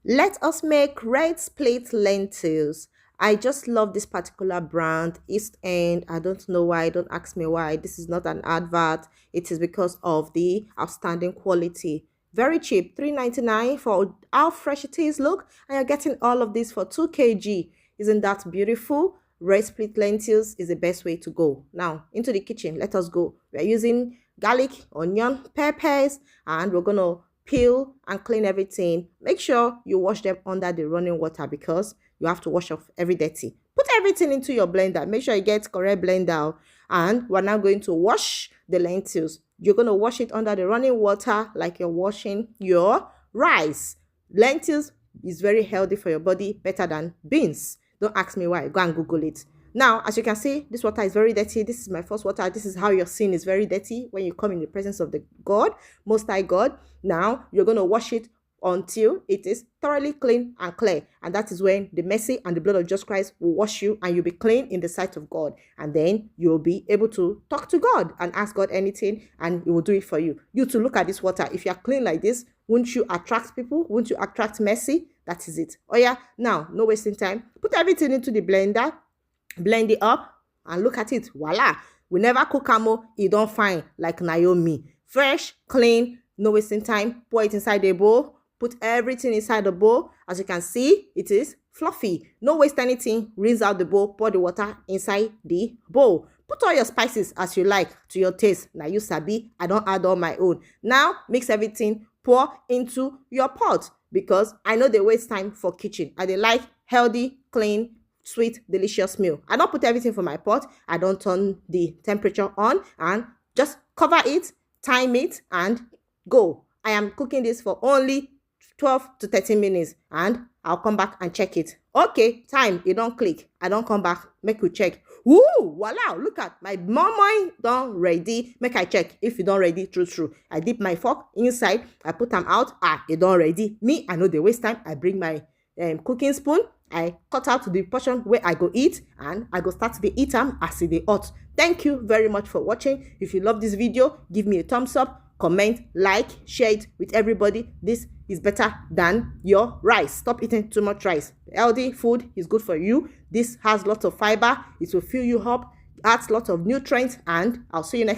Let us make red split lentils. I just love this particular brand, East End. I don't know why. Don't ask me why. This is not an advert. It is because of the outstanding quality. Very cheap, 3.99 for how fresh it is. Look, and you're getting all of this for 2 kg. Isn't that beautiful? Red split lentils is the best way to go. Now, into the kitchen. Let us go. We're using garlic, onion, peppers, and we're going to peel and clean everything. Make sure you wash them under the running water because you have to wash off every dirty. Put everything into your blender. Make sure you get correct blender. And we're now going to wash the lentils. You're going to wash it under the running water like you're washing your rice. Lentils is very healthy for your body, better than beans. Don't ask me why. Go and Google it. Now, as you can see, this water is very dirty. This is my first water. This is how your sin is very dirty when you come in the presence of the God, Most High God. Now, you're going to wash it until it is thoroughly clean and clear. And that is when the mercy and the blood of Jesus Christ will wash you and you'll be clean in the sight of God. And then you'll be able to talk to God and ask God anything and He will do it for you. You to look at this water. If you are clean like this, won't you attract people? Won't you attract mercy? That is it. Oh yeah, now, no wasting time. Put everything into the blender. Blend it up and look at it. Voila. We never cook camo. It don't fine like Naomi. Fresh, clean, no wasting time. Pour it inside the bowl. Put everything inside the bowl. As you can see, it is fluffy. No waste anything. Rinse out the bowl. Pour the water inside the bowl. Put all your spices as you like to your taste. Now you sabi, I don't add all my own. Now mix everything. Pour into your pot because I know they waste time for kitchen. And they like healthy, clean, sweet, delicious meal. I don't put everything for my pot. I don't turn the temperature on and just cover it, time it, and go. I am cooking this for only 12 to 13 minutes and I'll come back and check it. Okay, time, you don't click. I don't come back, make you check. Woo, voila, look at my MOI done ready. Make I check if you don't ready, true. I dip my fork inside, I put them out. You don't ready. Me, I know they waste time. I bring my cooking spoon. I cut out the portion where I go eat and I go start to dey eat am as e dey hot. Thank you very much for watching. If you love this video, give me a thumbs up, comment, like, share it with everybody. This is better than your rice. Stop eating too much rice. Healthy food is good for you. This has lots of fiber. It will fill you up, adds lots of nutrients, and I'll see you next time.